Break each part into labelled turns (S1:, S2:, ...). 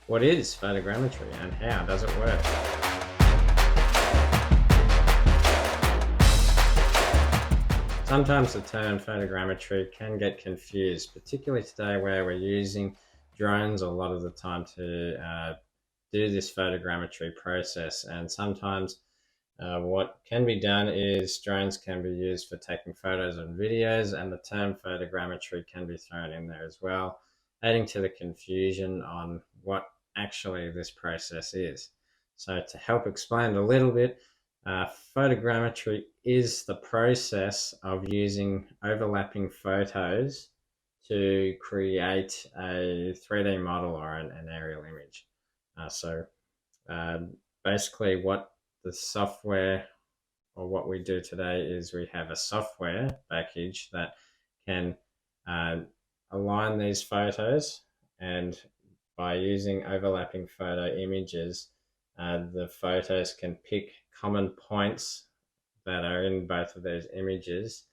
S1: What is photogrammetry and how does it work? Sometimes the term photogrammetry can get confused, particularly today where we're using drones a lot of the time to do this photogrammetry process. And sometimes what can be done is drones can be used for taking photos and videos, and the term photogrammetry can be thrown in there as well, adding to the confusion on what actually this process is. So to help explain a little bit, photogrammetry is the process of using overlapping photos to create a 3D model or an aerial image. So uh, basically what the software or what we do today is we have a software package that can uh, align these photos, and by using overlapping photo images, the photos can pick common points that are in both of those images,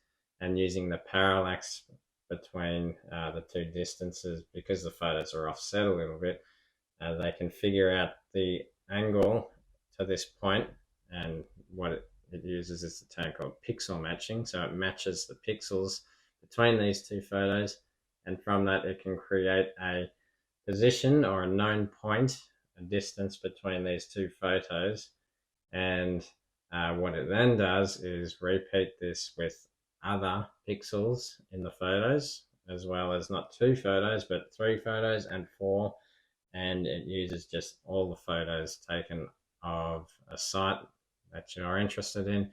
S1: and using the parallax between the two distances, because the photos are offset a little bit, they can figure out the angle to this point, and what it uses is a term called pixel matching. So it matches the pixels between these two photos, and from that it can create a position or a known point, a distance between these two photos. And what it then does is repeat this with other pixels in the photos, as well as not two photos, but three photos and four. And it uses just all the photos taken of a site that you're interested in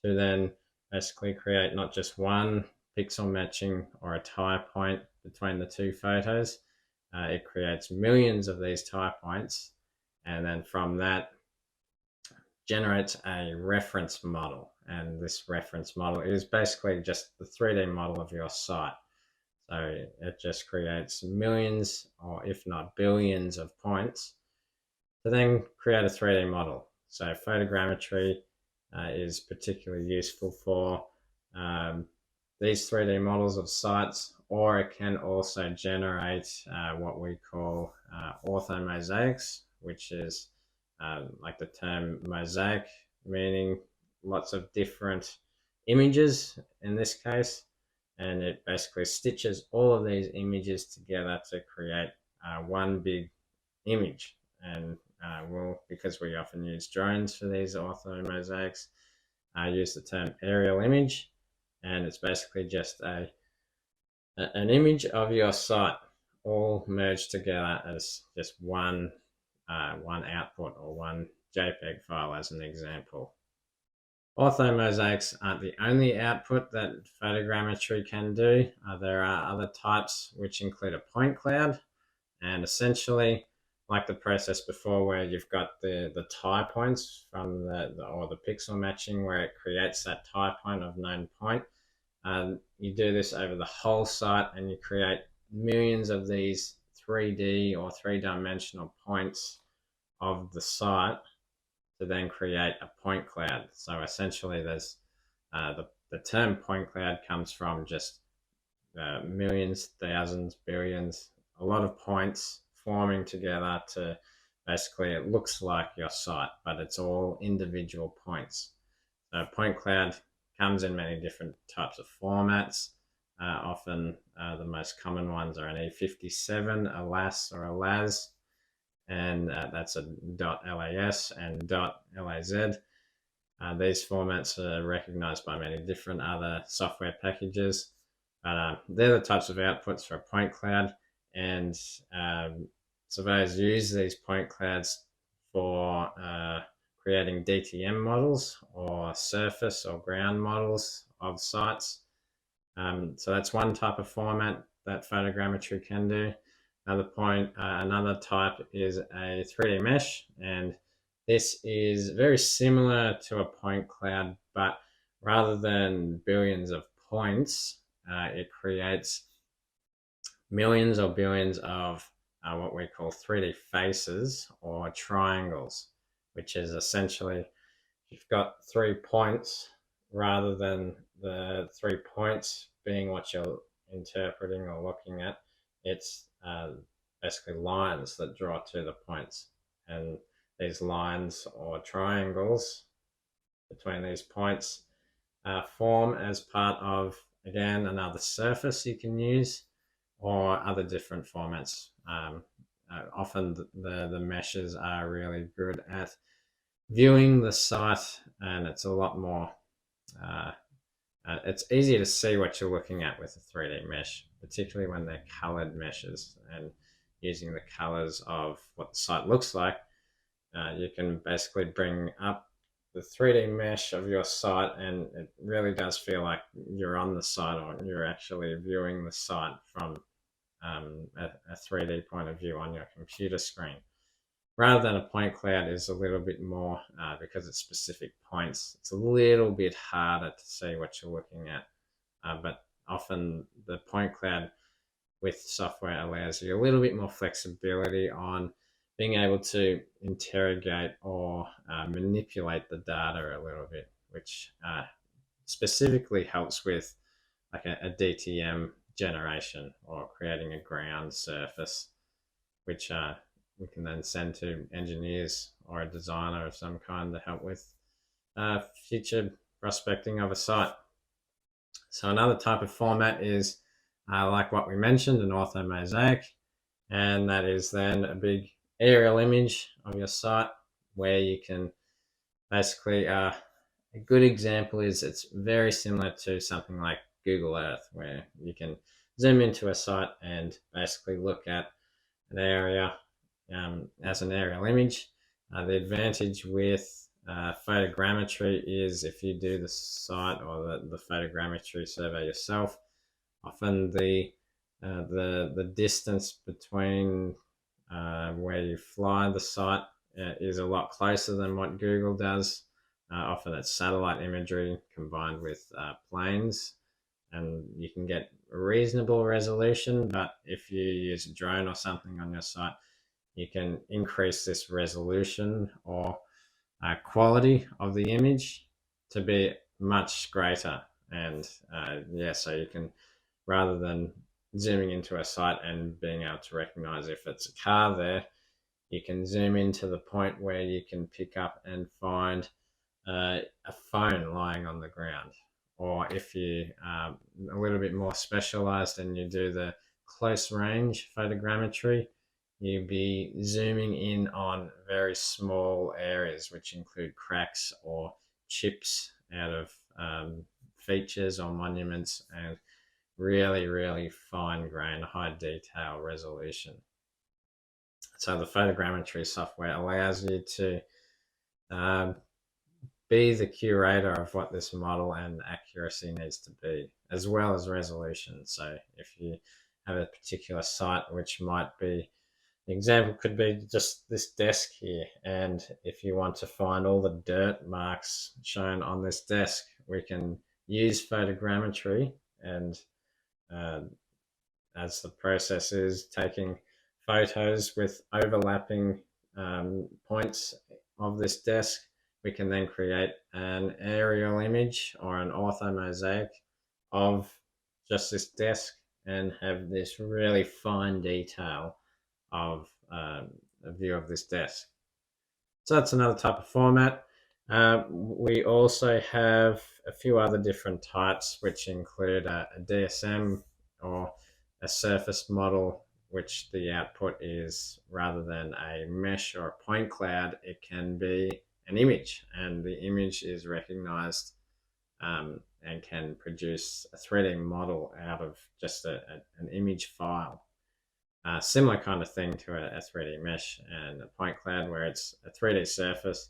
S1: to then basically create not just one pixel matching or a tie point between the two photos. It creates millions of these tie points, and then from that generates a reference model. And this reference model is basically just the 3D model of your site. So it just creates millions, or if not billions, of points to then create a 3D model. So photogrammetry is particularly useful for these 3D models of sites, or it can also generate what we call orthomosaics, which is like the term mosaic, meaning lots of different images in this case, and it basically stitches all of these images together to create one big image. And because we often use drones for these orthomosaics, I use the term aerial image, and it's basically just an image of your site all merged together as just one output, or one JPEG file as an example. Orthomosaics aren't the only output that photogrammetry can do. There are other types which include a point cloud, and essentially like the process before where you've got the tie points from or the pixel matching where it creates that tie point of known point. You do this over the whole site, and you create millions of these 3D or three-dimensional points of the site to then create a point cloud. So essentially there's the term point cloud comes from just millions, thousands, billions, a lot of points forming together to basically, it looks like your site, but it's all individual points. So point cloud comes in many different types of formats. Often the most common ones are an E57, a LAS or a LAS, and that's a .las and .laz. These formats are recognized by many different other software packages, but they're the types of outputs for a point cloud. And surveyors use these point clouds for creating DTM models or surface or ground models of sites. So that's one type of format that photogrammetry can do. Another type is a 3D mesh, and this is very similar to a point cloud, but rather than billions of points, it creates millions or billions of what we call 3D faces or triangles, which is essentially you've got 3 points rather than the 3 points being what you're interpreting or looking at. It's basically lines that draw to the points. And these lines or triangles between these points form as part of, again, another surface you can use or other different formats. Often the meshes are really good at viewing the site, and it's a lot more it's easier to see what you're looking at with a 3D mesh, particularly when they're colored meshes, and using the colors of what the site looks like. You can basically bring up the 3D mesh of your site, and it really does feel like you're on the site, or you're actually viewing the site from a 3D point of view on your computer screen. Rather than a point cloud is a little bit more, because it's specific points, it's a little bit harder to see what you're looking at. But often the point cloud with software allows you a little bit more flexibility on being able to interrogate or manipulate the data a little bit, which specifically helps with like a DTM generation or creating a ground surface, which we can then send to engineers or a designer of some kind to help with future prospecting of a site. So another type of format is like what we mentioned, an orthomosaic, and that is then a big aerial image of your site where you can basically, a good example is it's very similar to something like Google Earth, where you can zoom into a site and basically look at an area as an aerial image. The advantage with photogrammetry is if you do the site or the photogrammetry survey yourself, often the distance between where you fly the site is a lot closer than what Google does. Often it's satellite imagery combined with planes, and you can get a reasonable resolution, but if you use a drone or something on your site, you can increase this resolution or quality of the image to be much greater. And so you can, rather than zooming into a site and being able to recognize if it's a car there, you can zoom into the point where you can pick up and find a phone lying on the ground. Or if you are a little bit more specialized and you do the close range photogrammetry, you'll be zooming in on very small areas, which include cracks or chips out of features or monuments, and really, really fine grain, high detail resolution. So the photogrammetry software allows you to be the curator of what this model and accuracy needs to be, as well as resolution. So if you have a particular site, which might be, the example could be just this desk here, and if you want to find all the dirt marks shown on this desk, we can use photogrammetry, and as the process is taking photos with overlapping points of this desk, we can then create an aerial image or an orthomosaic of just this desk and have this really fine detail of a view of this desk. So that's another type of format. We also have a few other different types, which include a DSM or a surface model, which the output is, rather than a mesh or a point cloud, it can be an image, and the image is recognized and can produce a 3D model out of just an image file. Similar kind of thing to a 3D mesh and a point cloud, where it's a 3D surface,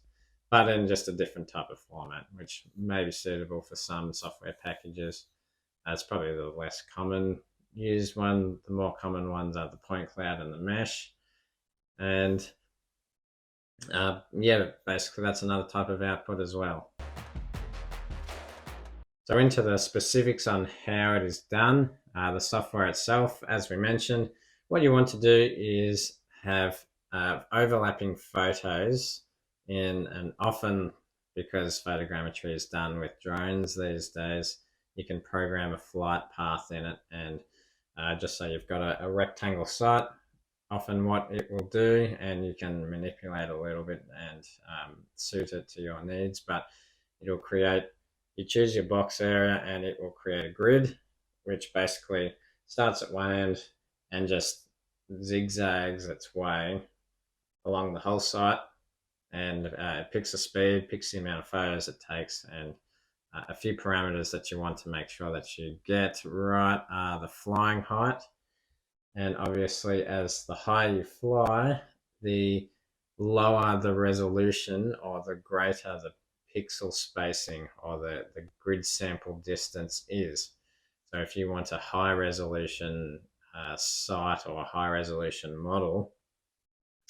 S1: but in just a different type of format, which may be suitable for some software packages. It's probably the less common used one. The more common ones are the point cloud and the mesh. And basically that's another type of output as well. So into the specifics on how it is done, the software itself, as we mentioned, what you want to do is have overlapping photos in, and often, because photogrammetry is done with drones these days, you can program a flight path in it, and just so you've got a rectangle site, often what it will do, and you can manipulate a little bit and suit it to your needs, but it'll create, you choose your box area and it will create a grid, which basically starts at one end and just zigzags its way along the whole site, and it picks a speed, picks the amount of photos it takes, and a few parameters that you want to make sure that you get right are the flying height. And obviously, as the higher you fly, the lower the resolution or the greater the pixel spacing or the grid sample distance is. So if you want a high resolution site or a high resolution model,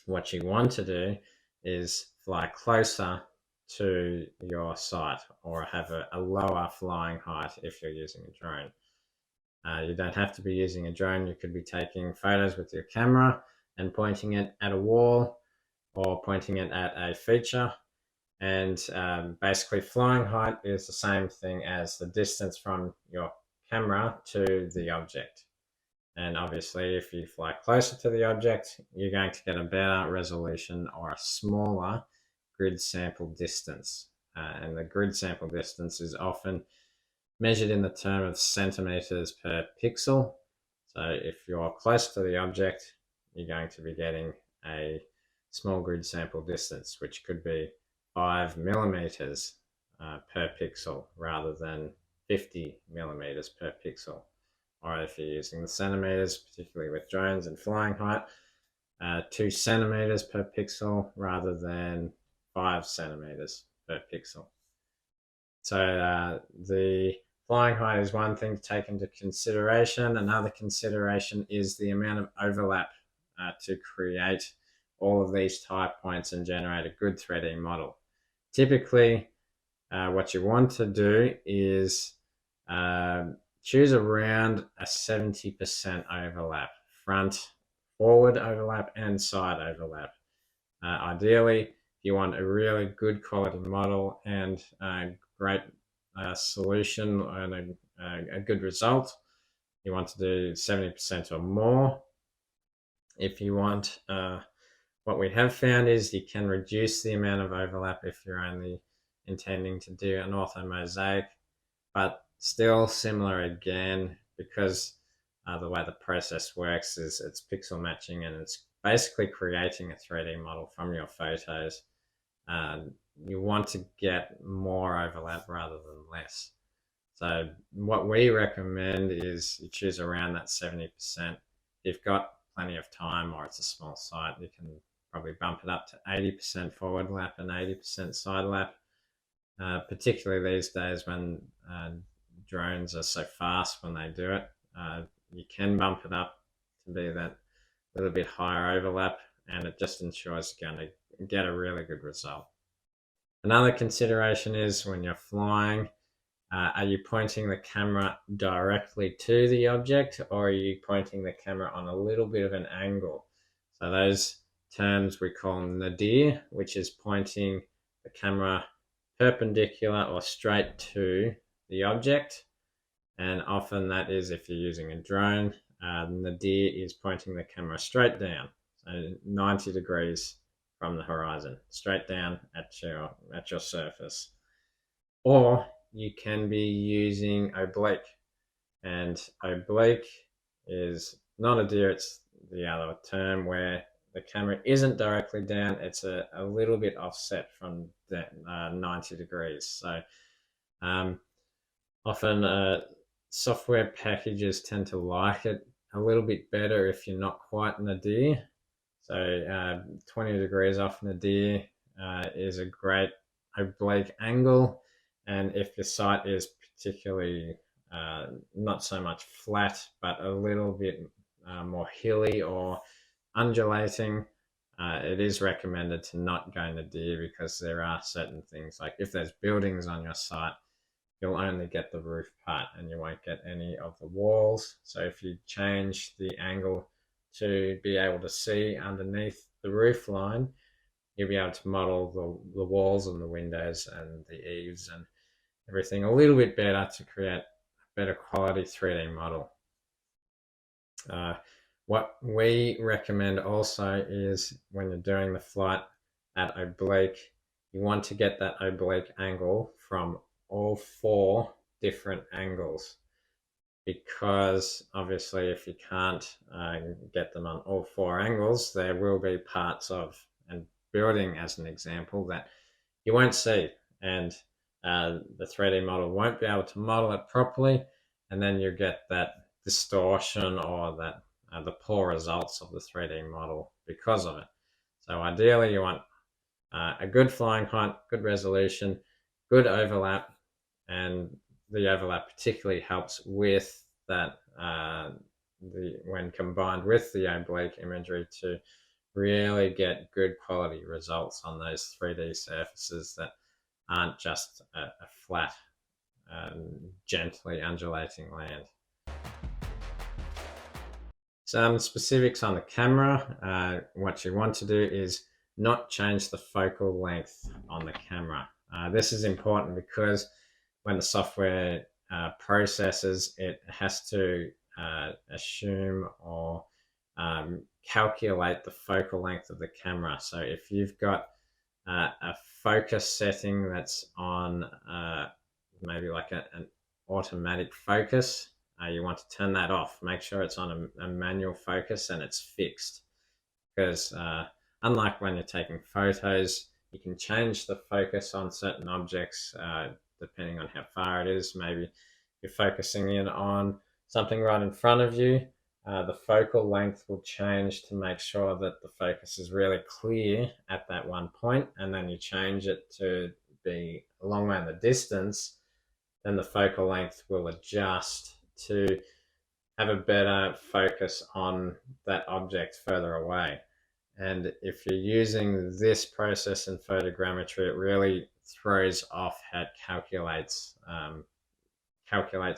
S1: what you want to do is fly closer to your site, or have a lower flying height if you're using a drone. You don't have to be using a drone. You could be taking photos with your camera and pointing it at a wall or pointing it at a feature. And basically, flying height is the same thing as the distance from your camera to the object. And obviously, if you fly closer to the object, you're going to get a better resolution or a smaller grid sample distance. And the grid sample distance is often measured in the term of centimeters per pixel. So if you're close to the object, you're going to be getting a small grid sample distance, which could be 5 millimeters per pixel rather than 50 millimeters per pixel. Or if you're using the centimeters, particularly with drones and flying height, 2 centimeters per pixel rather than 5 centimeters per pixel. So the flying height is one thing to take into consideration. Another consideration is the amount of overlap to create all of these type points and generate a good 3D model. Typically, what you want to do is choose around a 70% overlap, forward overlap and side overlap. Ideally, if you want a really good quality model and great solution and a good result, you want to do 70% or more. If you want, what we have found is you can reduce the amount of overlap if you're only intending to do an ortho mosaic, but still similar again, because the way the process works is it's pixel matching and it's basically creating a 3D model from your photos. You want to get more overlap rather than less. So what we recommend is you choose around that 70%. If you've got plenty of time or it's a small site, you can probably bump it up to 80% forward lap and 80% side lap. Particularly these days when drones are so fast when they do it, you can bump it up to be that little bit higher overlap, and it just ensures you're going to get a really good result. Another consideration is when you're flying, are you pointing the camera directly to the object, or are you pointing the camera on a little bit of an angle? So those terms we call nadir, which is pointing the camera perpendicular or straight to the object. And often that is, if you're using a drone, nadir is pointing the camera straight down, so 90 degrees from the horizon, straight down at your surface. Or you can be using oblique, and oblique is not a deer, it's the other term where the camera isn't directly down, it's a little bit offset from that 90 degrees. So often software packages tend to like it a little bit better if you're not quite nadir. So 20 degrees off nadir is a great oblique angle. And if your site is particularly not so much flat, but a little bit more hilly or undulating, it is recommended to not go nadir, because there are certain things, like if there's buildings on your site, you'll only get the roof part and you won't get any of the walls. So if you change the angle to be able to see underneath the roof line, you'll be able to model the walls and the windows and the eaves and everything a little bit better to create a better quality 3D model. What we recommend also is when you're doing the flight at oblique, you want to get that oblique angle from all four different angles, because obviously if you can't get them on all four angles, there will be parts of and building as an example that you won't see, and the 3D model won't be able to model it properly, and then you get that distortion or that the poor results of the 3D model because of it. So ideally you want a good flying height, good resolution, good overlap, and the overlap particularly helps with that when combined with the oblique imagery to really get good quality results on those 3D surfaces that aren't just a flat, gently undulating land. Some specifics on the camera. What you want to do is not change the focal length on the camera. This is important because when the software processes, it has to assume or calculate the focal length of the camera. So if you've got a focus setting that's on maybe like an automatic focus, you want to turn that off. Make sure it's on a manual focus and it's fixed, because unlike when you're taking photos, you can change the focus on certain objects depending on how far it is. Maybe you're focusing in on something right in front of you, the focal length will change to make sure that the focus is really clear at that one point, and then you change it to be a long way in the distance, then the focal length will adjust to have a better focus on that object further away. And if you're using this process in photogrammetry, it really throws off how it calculates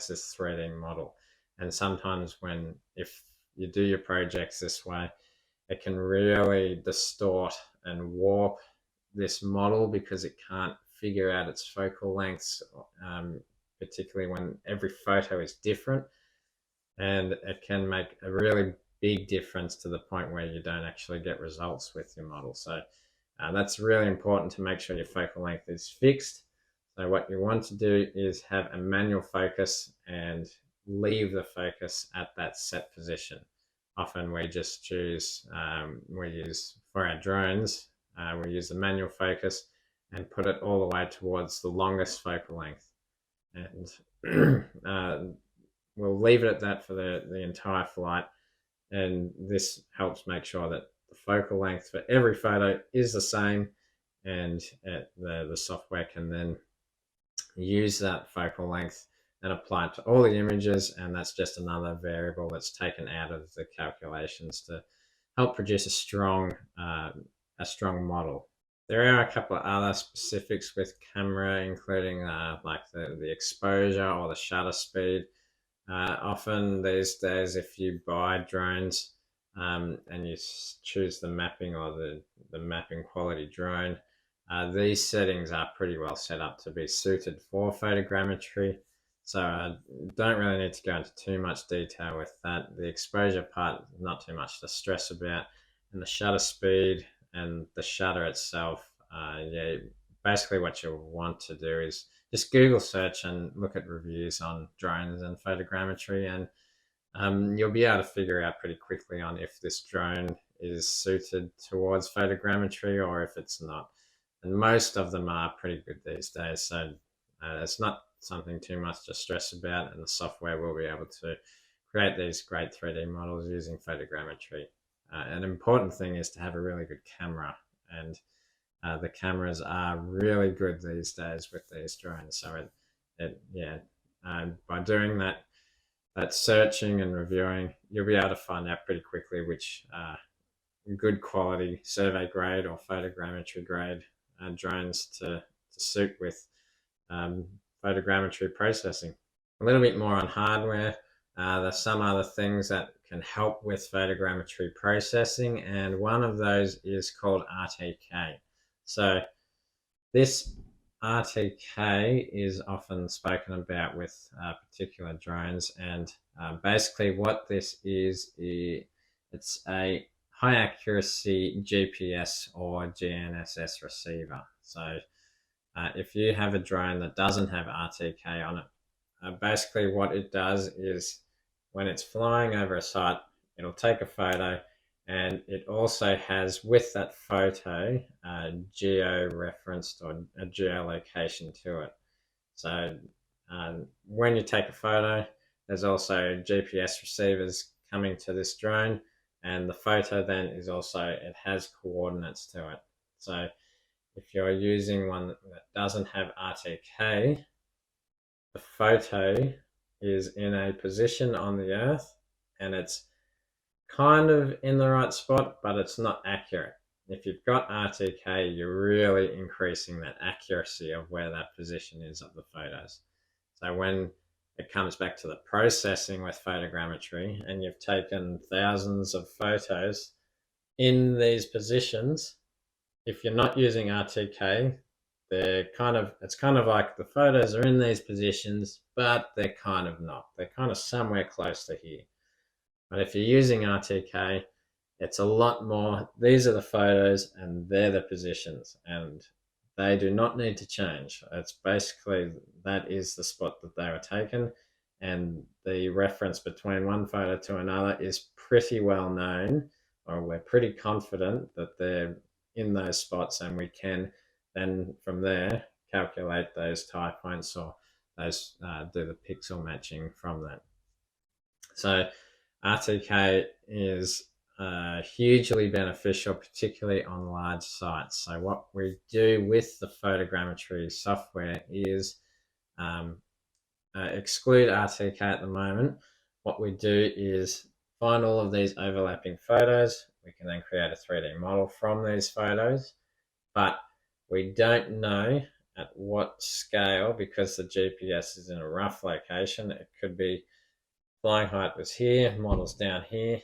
S1: this 3D model. And sometimes if you do your projects this way, it can really distort and warp this model because it can't figure out its focal lengths, particularly when every photo is different. And it can make a really big difference to the point where you don't actually get results with your model. So that's really important to make sure your focal length is fixed. So what you want to do is have a manual focus and leave the focus at that set position. Often we just choose, for our drones, we use the manual focus and put it all the way towards the longest focal length. And we'll leave it at that for the entire flight. And this helps make sure that the focal length for every photo is the same, and the software can then use that focal length and apply it to all the images, and that's just another variable that's taken out of the calculations to help produce a strong model. There are a couple of other specifics with camera, including like the exposure or the shutter speed. Often these days, if you buy drones and you choose the mapping or the mapping quality drone, these settings are pretty well set up to be suited for photogrammetry. So I don't really need to go into too much detail with that. The exposure part, not too much to stress about. And the shutter speed and the shutter itself, yeah, basically what you want to do is just Google search and look at reviews on drones and photogrammetry, and you'll be able to figure out pretty quickly on if this drone is suited towards photogrammetry or if it's not. And most of them are pretty good these days, so it's not something too much to stress about, and the software will be able to create these great 3D models using photogrammetry. An important thing is to have a really good camera, and the cameras are really good these days with these drones. So by doing that searching and reviewing, you'll be able to find out pretty quickly which good quality survey grade or photogrammetry grade drones to suit with photogrammetry processing. A little bit more on hardware. There's some other things that can help with photogrammetry processing, and one of those is called RTK. So this RTK is often spoken about with particular drones, and basically what this is It's a high accuracy GPS or GNSS receiver. So if you have a drone that doesn't have RTK on it, basically what it does is when it's flying over a site, it'll take a photo, and it also has with that photo geo-referenced or a geolocation to it. So when you take a photo, there's also GPS receivers coming to this drone, and the photo then is also, it has coordinates to it. So if you're using one that doesn't have RTK, the photo is in a position on the earth and it's kind of in the right spot, but it's not accurate. If you've got RTK, you're really increasing that accuracy of where that position is of the photos. So when it comes back to the processing with photogrammetry and you've taken thousands of photos in these positions, if you're not using RTK, it's kind of like the photos are in these positions, but they're kind of not. They're kind of somewhere close to here. But if you're using RTK, it's a lot more. These are the photos and they're the positions, and they do not need to change. It's basically that is the spot that they were taken, and the reference between one photo to another is pretty well known, or we're pretty confident that they're in those spots, and we can then from there calculate those tie points or those do the pixel matching from that. So RTK is hugely beneficial, particularly on large sites. So what we do with the photogrammetry software is exclude RTK at the moment. What we do is find all of these overlapping photos. We can then create a 3D model from these photos, but we don't know at what scale, because the GPS is in a rough location. It could be flying height was here, model's down here,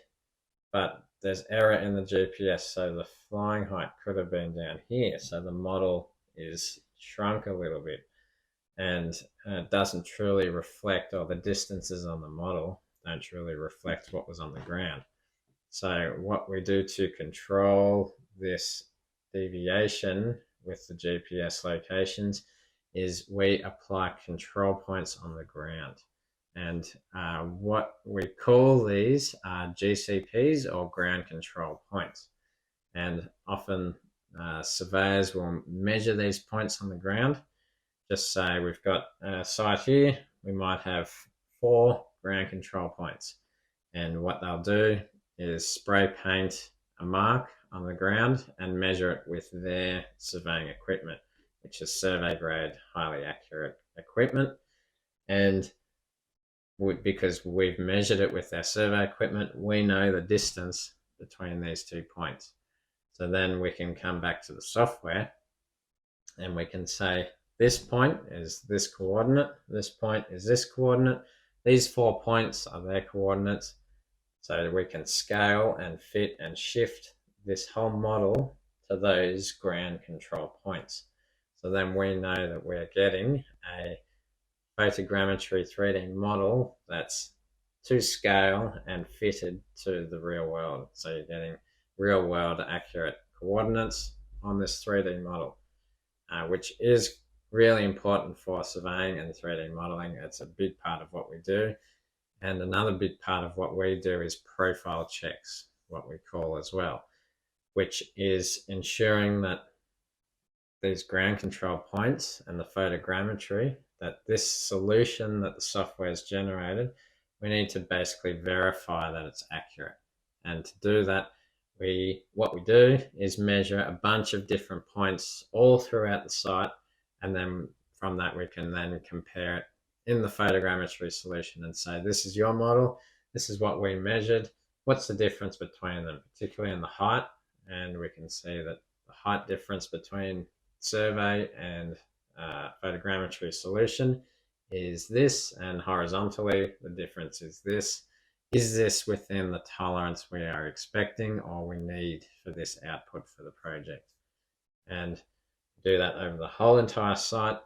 S1: but there's error in the GPS, so the flying height could have been down here. So the model is shrunk a little bit, and it doesn't truly reflect, or the distances on the model don't truly reflect what was on the ground. So what we do to control this deviation with the GPS locations is we apply control points on the ground. And what we call these are GCPs, or ground control points. And often surveyors will measure these points on the ground. Just say we've got a site here, we might have 4 ground control points. And what they'll do is spray paint a mark on the ground and measure it with their surveying equipment, which is survey grade, highly accurate equipment. And because we've measured it with our survey equipment, we know the distance between these 2 points. So then we can come back to the software and we can say this point is this coordinate, this point is this coordinate, these 4 points are their coordinates. So we can scale and fit and shift this whole model to those ground control points. So then we know that we're getting a photogrammetry 3D model that's to scale and fitted to the real world. So you're getting real world accurate coordinates on this 3D model, which is really important for surveying and 3D modeling. It's a big part of what we do. And another big part of what we do is profile checks, what we call as well, which is ensuring that these ground control points and the photogrammetry, that this solution that the software has generated, we need to basically verify that it's accurate. And to do that, what we do is measure a bunch of different points all throughout the site, and then from that we can then compare it in the photogrammetry solution and say, this is your model, this is what we measured, what's the difference between them, particularly in the height. And we can see that the height difference between survey and photogrammetry solution is this, and horizontally the difference is this. Is this within the tolerance we are expecting or we need for this output for the project? And do that over the whole entire site.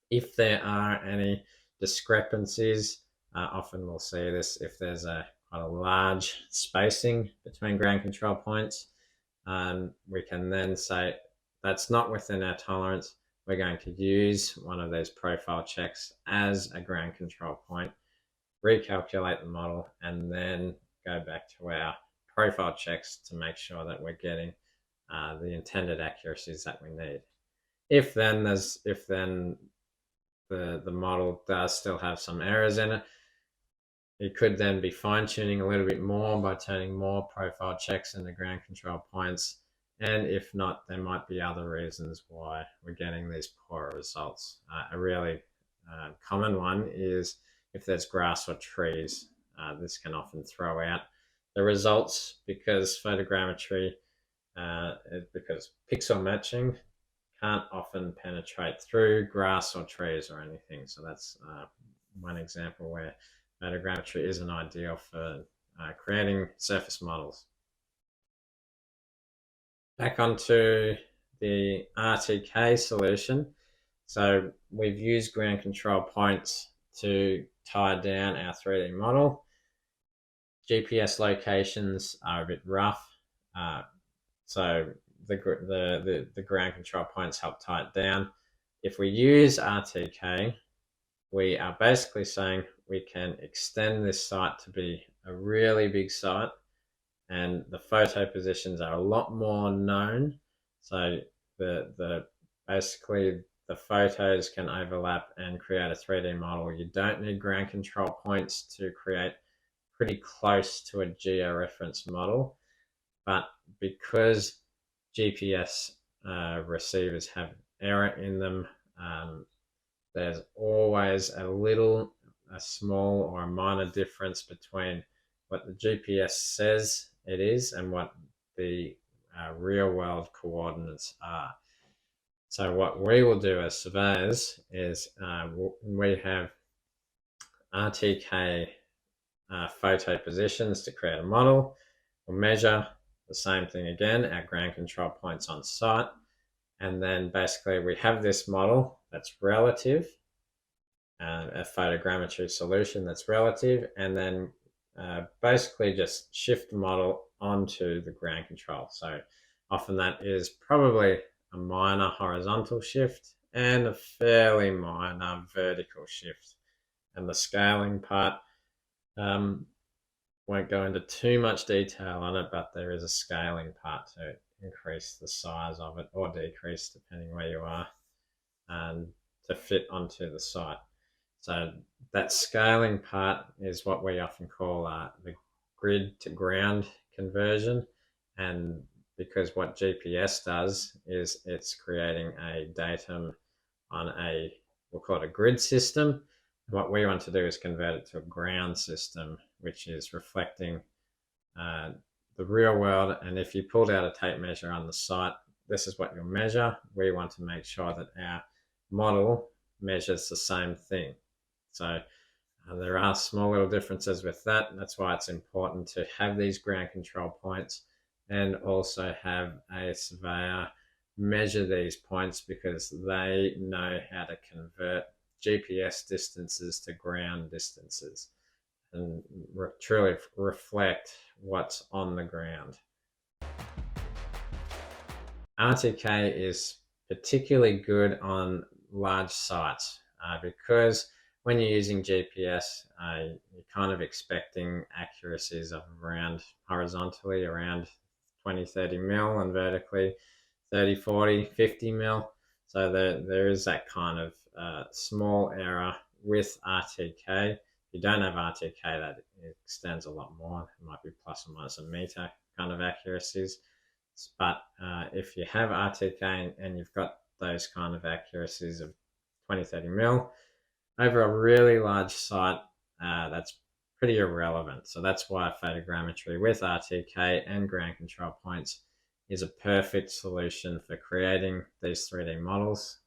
S1: If there are any discrepancies, often we'll see this if there's a quite a large spacing between ground control points, we can then say that's not within our tolerance. We're going to use one of these profile checks as a ground control point, recalculate the model, and then go back to our profile checks to make sure that we're getting the intended accuracies that we need. If then the model does still have some errors in it, it could then be fine-tuning a little bit more by turning more profile checks into ground control points. And if not, there might be other reasons why we're getting these poorer results. A really common one is if there's grass or trees. This can often throw out the results because photogrammetry, because pixel matching can't often penetrate through grass or trees or anything. So that's one example where photogrammetry isn't ideal for creating surface models. Back onto the RTK solution. So we've used ground control points to tie down our 3D model. GPS locations are a bit rough, so the ground control points help tie it down. If we use RTK, we are basically saying we can extend this site to be a really big site, and the photo positions are a lot more known. So basically the photos can overlap and create a 3D model. You don't need ground control points to create pretty close to a georeference model, but because GPS receivers have error in them, there's always a small or a minor difference between what the GPS says it is and what the real world coordinates are. So what we will do as surveyors is we have RTK photo positions to create a model. We'll measure the same thing again, our ground control points on site, and then basically we have this model that's relative, a photogrammetry solution that's relative, and then basically just shift the model onto the ground control. So often that is probably a minor horizontal shift and a fairly minor vertical shift. And the scaling part, won't go into too much detail on it, but there is a scaling part to increase the size of it or decrease depending where you are, and to fit onto the site. So that scaling part is what we often call the grid to ground conversion. And because what GPS does is it's creating a datum on we'll call it a grid system. What we want to do is convert it to a ground system, which is reflecting the real world. And if you pulled out a tape measure on the site, this is what you'll measure. We want to make sure that our model measures the same thing. So there are small little differences with that. That's why it's important to have these ground control points and also have a surveyor measure these points, because they know how to convert GPS distances to ground distances and truly reflect what's on the ground. RTK is particularly good on large sites because when you're using GPS, you're kind of expecting accuracies of around horizontally around 20, 30 mil and vertically 30, 40, 50 mil. So there is that kind of small error with RTK. If you don't have RTK, that extends a lot more. It might be plus or minus a meter kind of accuracies. But if you have RTK and you've got those kind of accuracies of 20, 30 mil, over a really large site, that's pretty irrelevant. So that's why photogrammetry with RTK and ground control points is a perfect solution for creating these 3D models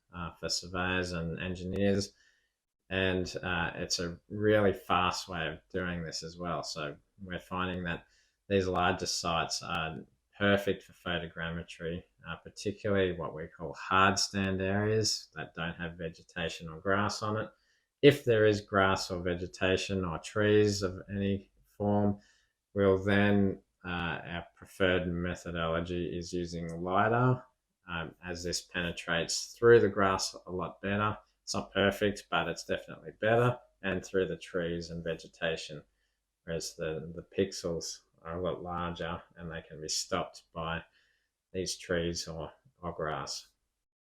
S1: for surveyors and engineers. And it's a really fast way of doing this as well. So we're finding that these larger sites are perfect for photogrammetry, particularly what we call hard stand areas that don't have vegetation or grass on it. If there is grass or vegetation or trees of any form, we'll then, our preferred methodology is using LiDAR, as this penetrates through the grass a lot better. It's not perfect, but it's definitely better, and through the trees and vegetation, whereas the pixels are a lot larger and they can be stopped by these trees or grass.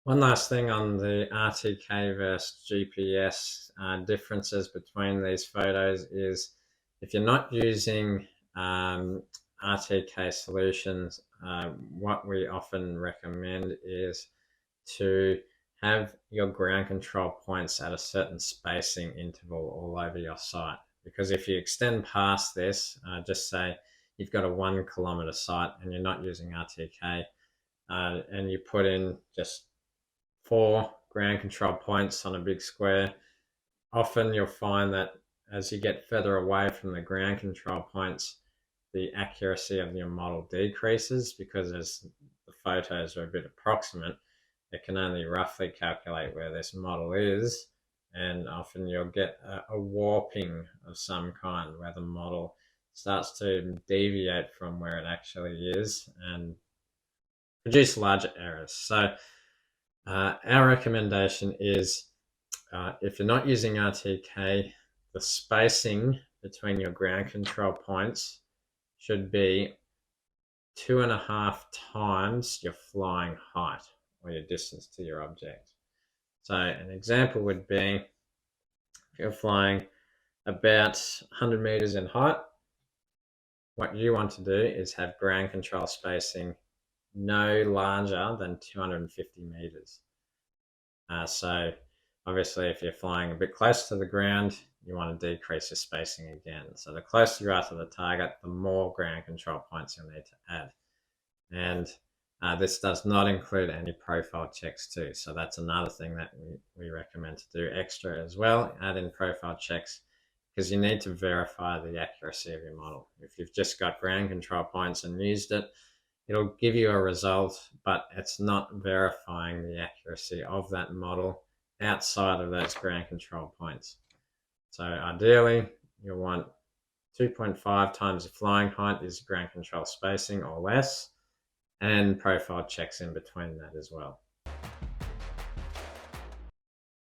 S1: One last thing on the RTK versus GPS differences between these photos is if you're not using RTK solutions, what we often recommend is to have your ground control points at a certain spacing interval all over your site. Because if you extend past this, just say you've got a 1 kilometer site and you're not using RTK, and you put in just 4 ground control points on a big square, often you'll find that as you get further away from the ground control points, the accuracy of your model decreases because as the photos are a bit approximate, it can only roughly calculate where this model is, and often you'll get a warping of some kind where the model starts to deviate from where it actually is and produce larger errors. So our recommendation is if you're not using RTK, the spacing between your ground control points should be 2.5 times your flying height or your distance to your object. So an example would be if you're flying about 100 meters in height, what you want to do is have ground control spacing no larger than 250 meters. So obviously if you're flying a bit close to the ground, you want to decrease your spacing again. So the closer you are to the target, the more ground control points you'll need to add. And this does not include any profile checks too. So that's another thing that we recommend to do extra as well, add in profile checks, because you need to verify the accuracy of your model. If you've just got ground control points and used it, it'll give you a result, but it's not verifying the accuracy of that model outside of those ground control points. So ideally, you'll want 2.5 times the flying height is ground control spacing or less, and profile checks in between that as well.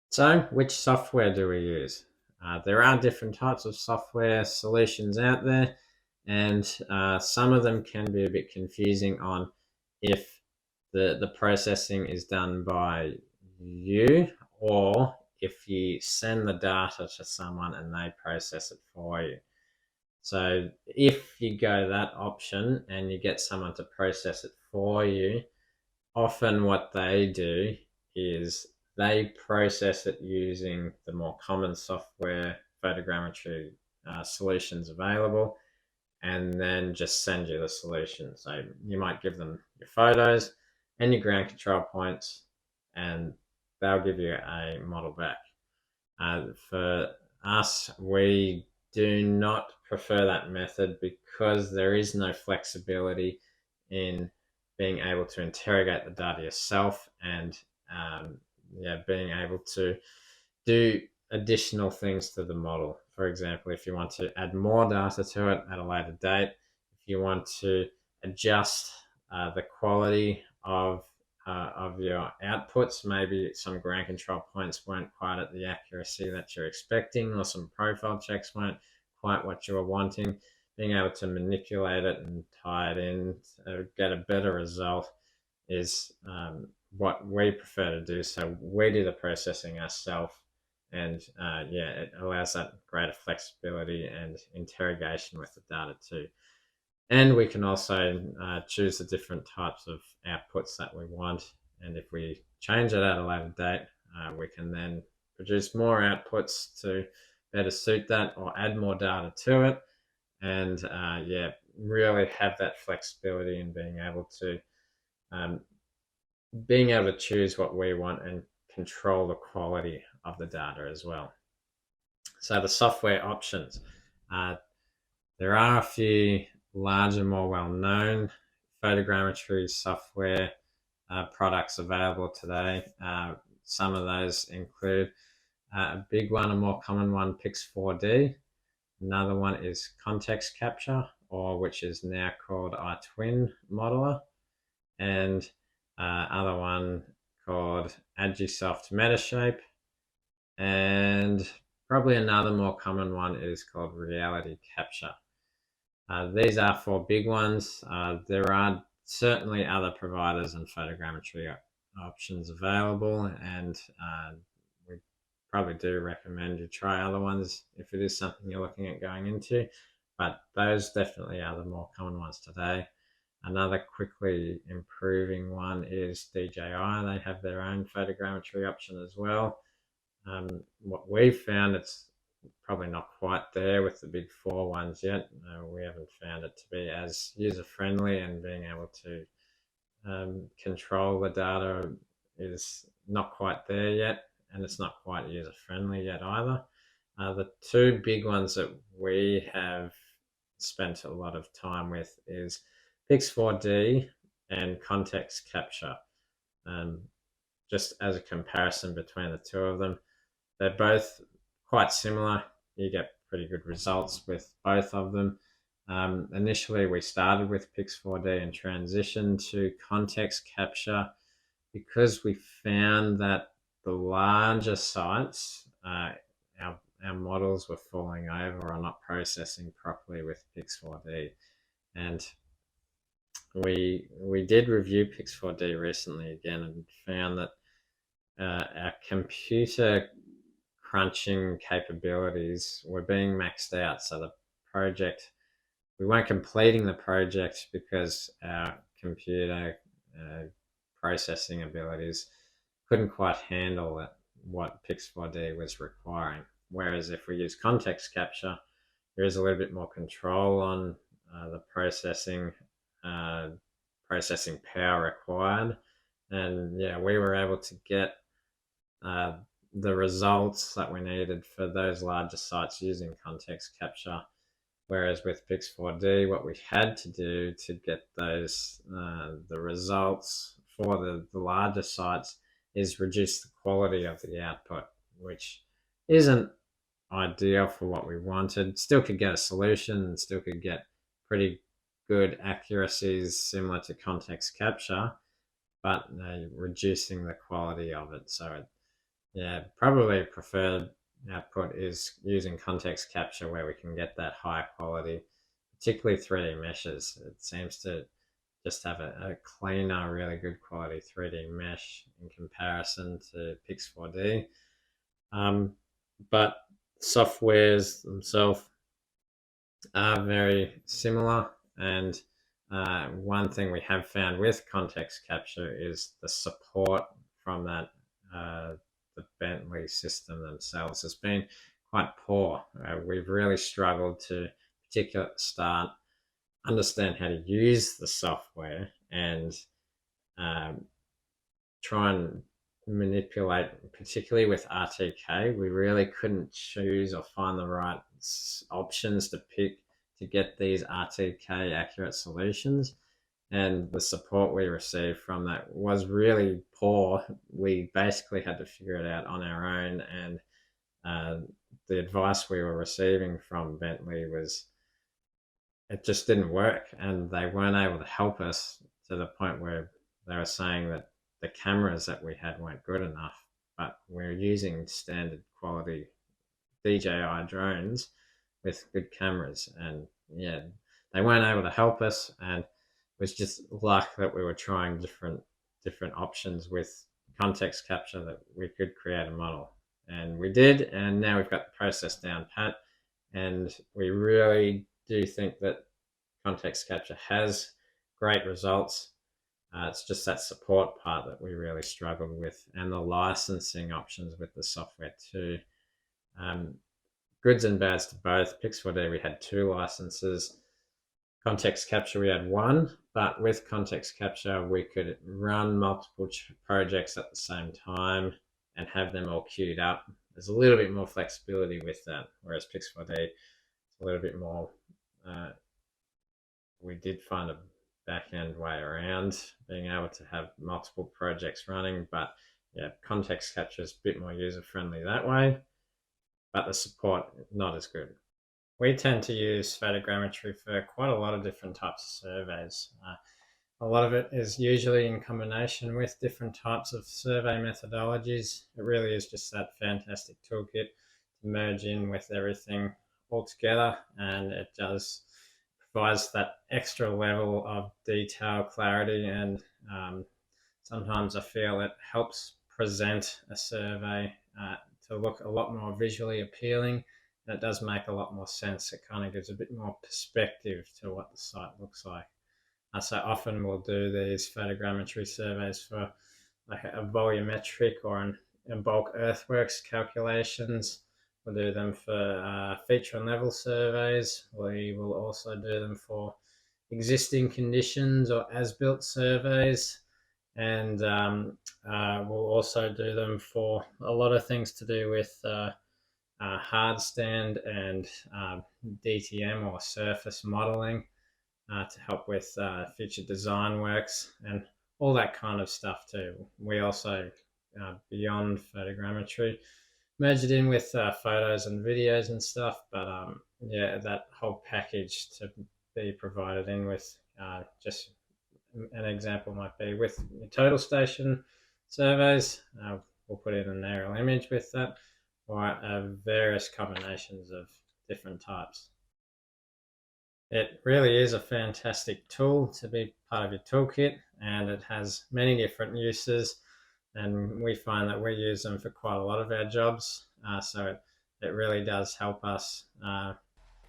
S1: So, which software do we use? There are different types of software solutions out there, and some of them can be a bit confusing on if the processing is done by you or if you send the data to someone and they process it for you. So if you go that option and you get someone to process it for you, often what they do is they process it using the more common software photogrammetry solutions available, and then just send you the solution. So you might give them your photos and your ground control points, and they'll give you a model back. For us, we do not prefer that method because there is no flexibility in being able to interrogate the data yourself and being able to do additional things to the model. For example, if you want to add more data to it at a later date, if you want to adjust the quality of your outputs, maybe some ground control points weren't quite at the accuracy that you're expecting, or some profile checks weren't quite what you were wanting, being able to manipulate it and tie it in to get a better result is what we prefer to do. So we do the processing ourselves, and it allows that greater flexibility and interrogation with the data too. And we can also choose the different types of outputs that we want, and if we change it at a later date, we can then produce more outputs to better suit that or add more data to it, and really have that flexibility in being able to choose what we want and control the quality of the data as well. So the software options. There are a few larger, more well-known photogrammetry software products available today. Some of those include a big one, a more common one, Pix4D. Another one is Context Capture, or which is now called iTwin Modeler, and other one called Add Yourself to Metashape, and probably another more common one is called Reality Capture. These are four big ones. There are certainly other providers and photogrammetry options available, and we probably do recommend you try other ones if it is something you're looking at going into, but those definitely are the more common ones today. Another quickly improving one is DJI. They have their own photogrammetry option as well. What we've found, it's probably not quite there with the big four ones yet. We haven't found it to be as user-friendly, and being able to control the data is not quite there yet, and it's not quite user-friendly yet either. The two big ones that we have spent a lot of time with is Pix4D and context capture. Just as a comparison between the two of them, they're both quite similar. You get pretty good results with both of them. Initially, we started with Pix4D and transitioned to context capture because we found that the larger sites, our models were falling over or not processing properly with Pix4D. And we did review Pix4D recently again and found that our computer crunching capabilities were being maxed out. So the project, we weren't completing the project because our computer processing abilities couldn't quite handle what Pix4D was requiring. Whereas if we use context capture, there is a little bit more control on the processing power required. And yeah, we were able to get the results that we needed for those larger sites using context capture. Whereas with Pix4D, what we had to do to get those the results for the larger sites is reduce the quality of the output, which isn't ideal for what we wanted. Still could get a solution and still could get pretty good accuracies similar to context capture, but reducing the quality of it. So yeah, probably preferred output is using context capture, where we can get that high quality, particularly 3D meshes. It seems to just have a cleaner, really good quality 3D mesh in comparison to Pix4D. But softwares themselves are very similar, and one thing we have found with context capture is the support from that the Bentley system themselves has been quite poor. We've really struggled to particularly start understand how to use the software and try and manipulate, particularly with RTK. We really couldn't choose or find the right options to pick to get these RTK accurate solutions. And the support we received from that was really poor. We basically had to figure it out on our own, and the advice we were receiving from Bentley was it just didn't work, and they weren't able to help us to the point where they were saying that the cameras that we had weren't good enough, but we're using standard quality DJI drones with good cameras, and yeah, they weren't able to help us, and it was just luck that we were trying different options with context capture that we could create a model, and we did, and now we've got the process down pat, and we really do think that context capture has great results. It's just that support part that we really struggled with, and the licensing options with the software too. Goods and bads to both. Pix4D, we had 2 licenses. Context capture, we had 1, but with context capture, we could run multiple projects at the same time and have them all queued up. There's a little bit more flexibility with that, whereas Pix4D, it's a little bit more, we did find a back-end way around being able to have multiple projects running, but yeah, context capture is a bit more user-friendly that way, but the support not as good. We tend to use photogrammetry for quite a lot of different types of surveys. A lot of it is usually in combination with different types of survey methodologies. It really is just that fantastic toolkit to merge in with everything all together, and it does provides that extra level of detail, clarity, and sometimes I feel it helps present a survey to look a lot more visually appealing. And it does make a lot more sense. It kind of gives a bit more perspective to what the site looks like. So often we'll do these photogrammetry surveys for like a volumetric or in bulk earthworks calculations. We'll do them for feature and level surveys. We will also do them for existing conditions or as-built surveys. And we'll also do them for a lot of things to do with hard stand and DTM or surface modeling to help with future design works and all that kind of stuff too. We also, beyond photogrammetry, merge it in with photos and videos and stuff, but yeah, that whole package to be provided in with just an example might be with total station surveys. We'll put in an aerial image with that, or various combinations of different types. It really is a fantastic tool to be part of your toolkit, and it has many different uses, and we find that we use them for quite a lot of our jobs. So it really does help us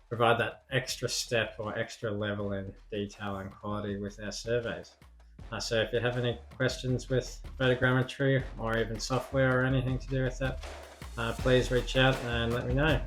S1: provide that extra step or extra level in detail and quality with our surveys. So if you have any questions with photogrammetry or even software or anything to do with that, please reach out and let me know.